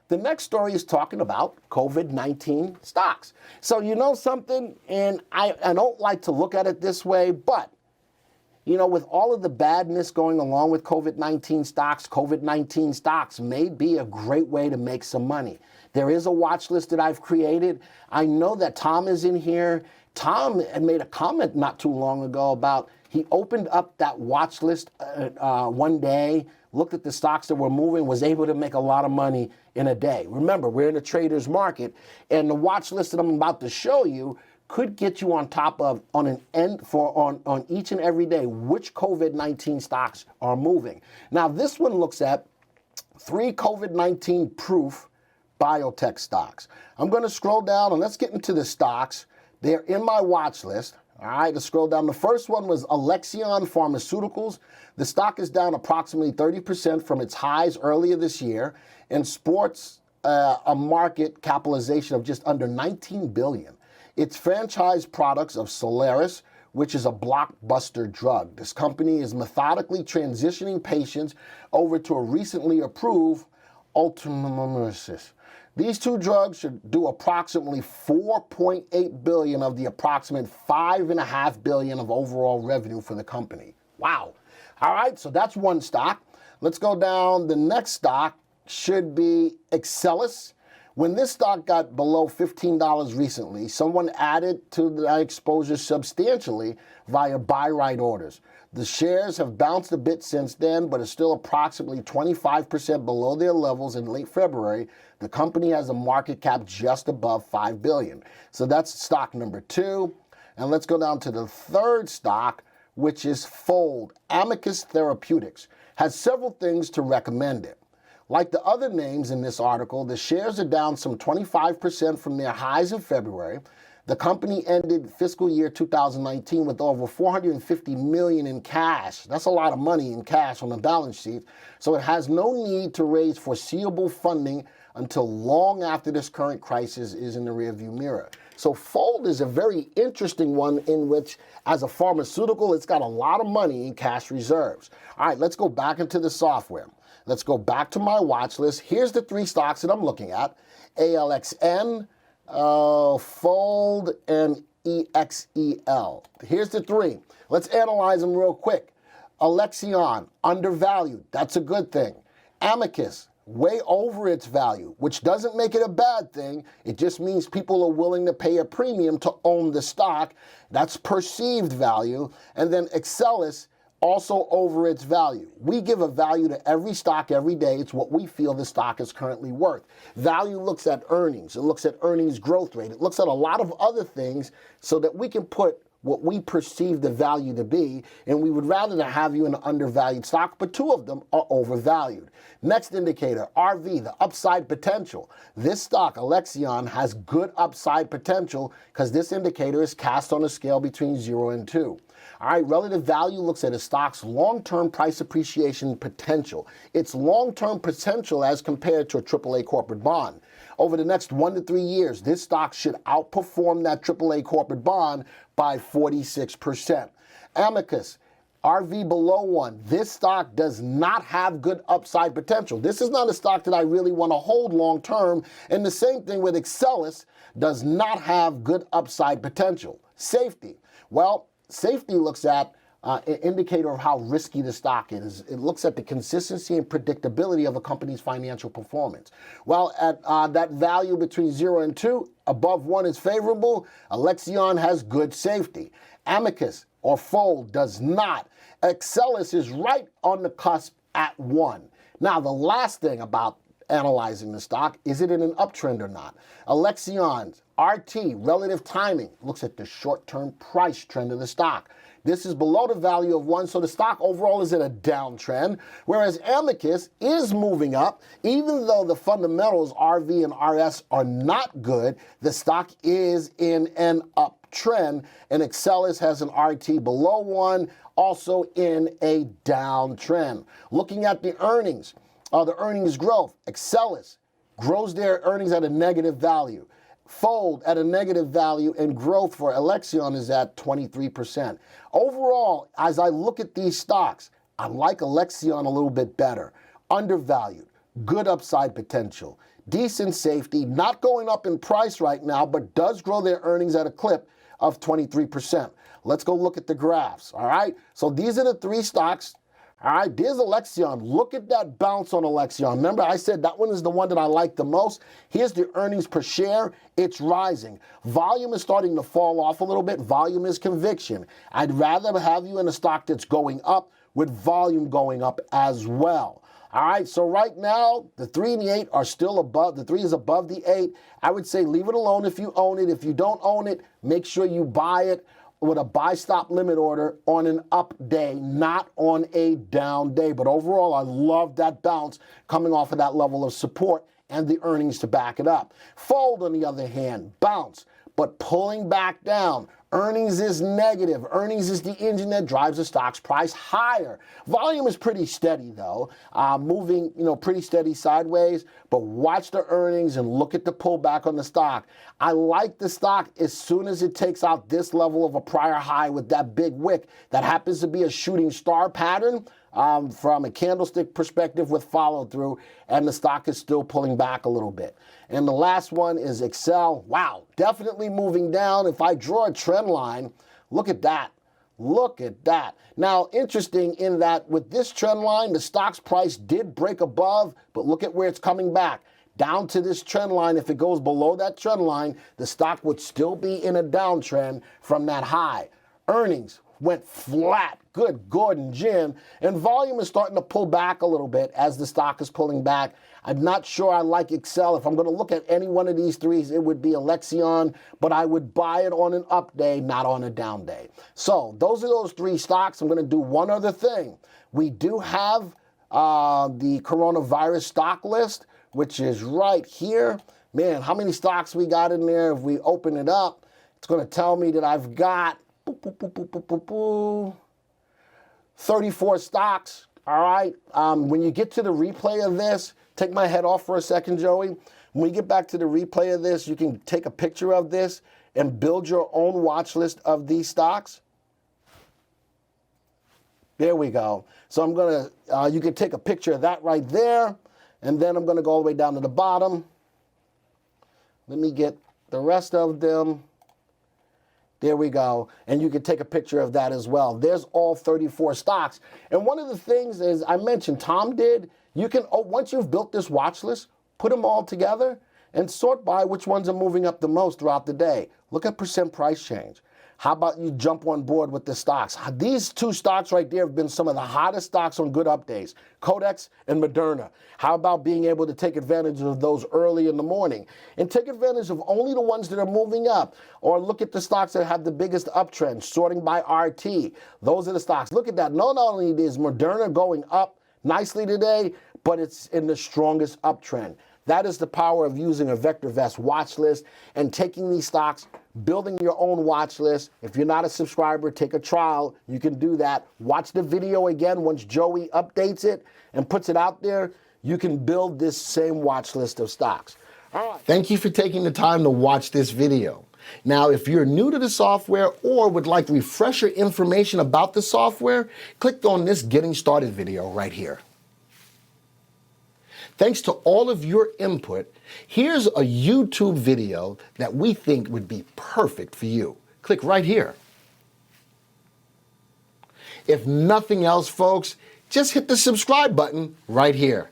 the next story is talking about COVID-19 stocks. So you know something, and I don't like to look at it this way, but you know, with all of the badness going along with COVID-19 stocks may be a great way to make some money. There is a watch list that I've created. I know that Tom is in here. Tom had made a comment not too long ago about he opened up that watch list one day, looked at the stocks that were moving, was able to make a lot of money in a day. Remember, we're in a trader's market, and the watch list that I'm about to show you could get you on top of on each and every day which COVID-19 stocks are moving. Now, this one looks at 3 COVID-19 proof biotech stocks. I'm going to scroll down and let's get into the stocks. They're in my watch list. All right, let's scroll down. The first one was ALXN Pharmaceuticals. The stock is down approximately 30% from its highs earlier this year and sports a market capitalization of just under $19 billion. Its franchise products of Solaris, which is a blockbuster drug. This company is methodically transitioning patients over to a recently approved ultramyosis. These two drugs should do approximately $4.8 billion of the approximate $5.5 billion of overall revenue for the company. Wow. All right, so that's one stock. Let's go down. The next stock should be EXEL. When this stock got below $15 recently, someone added to the exposure substantially via buy right orders. The shares have bounced a bit since then, but are still approximately 25% below their levels in late February. The company has a market cap just above $5 billion. So that's stock number 2. And let's go down to the third stock, which is Fold. Amicus Therapeutics has several things to recommend it. Like the other names in this article, the shares are down some 25% from their highs in February. The company ended fiscal year 2019 with over $450 million in cash. That's a lot of money in cash on the balance sheet. So it has no need to raise foreseeable funding until long after this current crisis is in the rearview mirror. So Fold is a very interesting one in which, as a pharmaceutical, it's got a lot of money in cash reserves. All right, let's go back into the software. Let's go back to my watch list. Here's the 3 stocks that I'm looking at: ALXN, Fold, and EXEL. Here's the 3. Let's analyze them real quick. ALXN, undervalued. That's a good thing. Amicus, way over its value, which doesn't make it a bad thing. It just means people are willing to pay a premium to own the stock. That's perceived value. And then EXEL, also over its value. We give a value to every stock every day. It's what we feel the stock is currently worth. Value looks at earnings. It looks at earnings growth rate. It looks at a lot of other things so that we can put what we perceive the value to be, and we would rather have you in an undervalued stock, but 2 of them are overvalued. Next indicator, RV, the upside potential. This stock, ALXN, has good upside potential because this indicator is cast on a scale between 0 and 2. All right, relative value looks at a stock's long-term price appreciation potential. Its long-term potential as compared to a AAA corporate bond. Over the next 1 to 3 years, this stock should outperform that AAA corporate bond by 46%. Amicus, RV below 1. This stock does not have good upside potential. This is not a stock that I really want to hold long term. And the same thing with EXEL, does not have good upside potential. Safety. Well, safety looks at an indicator of how risky the stock is. It looks at the consistency and predictability of a company's financial performance. Well, at that value between 0 and 2, above 1 is favorable. ALXN has good safety. Amicus or Fold does not. EXEL is right on the cusp at 1. Now, the last thing about analyzing the stock, is it in an uptrend or not? ALXN's RT, relative timing, looks at the short-term price trend of the stock. This is below the value of 1, so the stock overall is in a downtrend, whereas Amicus is moving up. Even though the fundamentals, RV and RS, are not good, the stock is in an uptrend, and EXEL has an RT below 1, also in a downtrend. Looking at the earnings growth, EXEL grows their earnings at a negative value. Fold at a negative value, and growth for ALXN is at 23%. Overall, as I look at these stocks, I like ALXN a little bit better. Undervalued, good upside potential, decent safety, not going up in price right now, but does grow their earnings at a clip of 23%. Let's go look at the graphs, all right? So these are the three stocks. All right, there's ALXN. Look at that bounce on ALXN. Remember, I said that one is the one that I like the most. Here's the earnings per share. It's rising. Volume is starting to fall off a little bit. Volume is conviction. I'd rather have you in a stock that's going up with volume going up as well. All right, so right now, the 3 and the 8 are still above. The 3 is above the 8. I would say leave it alone if you own it. If you don't own it, make sure you buy it with a buy stop limit order on an up day, not on a down day. But overall, I love that bounce coming off of that level of support and the earnings to back it up. Fold, on the other hand, bounce, but pulling back down. Earnings is negative. Earnings is the engine that drives the stock's price higher. Volume is pretty steady, though, moving, pretty steady sideways. But watch the earnings and look at the pullback on the stock. I like the stock as soon as it takes out this level of a prior high with that big wick that happens to be a shooting star pattern. From a candlestick perspective with follow through, and the stock is still pulling back a little bit. And the last one is EXEL. Wow, definitely moving down. If I draw a trend line, look at that. Look at that. Now, interesting in that with this trend line, the stock's price did break above, but look at where it's coming back. Down to this trend line. If it goes below that trend line, the stock would still be in a downtrend from that high. Earnings went flat. Good Gordon Jim. And volume is starting to pull back a little bit as the stock is pulling back. I'm not sure I like EXEL. If I'm going to look at any one of these threes, it would be ALXN, but I would buy it on an up day, not on a down day. So those are those three stocks. I'm going to do one other thing. We do have the coronavirus stock list, which is right here. Man, how many stocks we got in there? If we open it up, it's going to tell me that I've got 34 stocks, all right? When you get to the replay of this, take my head off for a second, Joey. When we get back to the replay of this, you can take a picture of this and build your own watch list of these stocks. There we go. So I'm going to, you can take a picture of that right there, and then I'm going to go all the way down to the bottom. Let me get the rest of them. There we go. And you can take a picture of that as well. There's all 34 stocks. And one of the things is, I mentioned Tom did, you can, once you've built this watch list, put them all together and sort by which ones are moving up the most throughout the day. Look at percent price change. How about you jump on board with the stocks? These two stocks right there have been some of the hottest stocks on good up days, Codex and Moderna. How about being able to take advantage of those early in the morning and take advantage of only the ones that are moving up? Or look at the stocks that have the biggest uptrend, sorting by RT. Those are the stocks. Look at that. Not only is Moderna going up nicely today, but it's in the strongest uptrend. That is the power of using a VectorVest watch list and taking these stocks, building your own watch list. If you're not a subscriber, take a trial. You can do that. Watch the video again once Joey updates it and puts it out there. You can build this same watch list of stocks. All right. Thank you for taking the time to watch this video. Now, if you're new to the software or would like refresher information about the software, click on this Getting Started video right here. Thanks to all of your input, here's a YouTube video that we think would be perfect for you. Click right here. If nothing else, folks, just hit the subscribe button right here.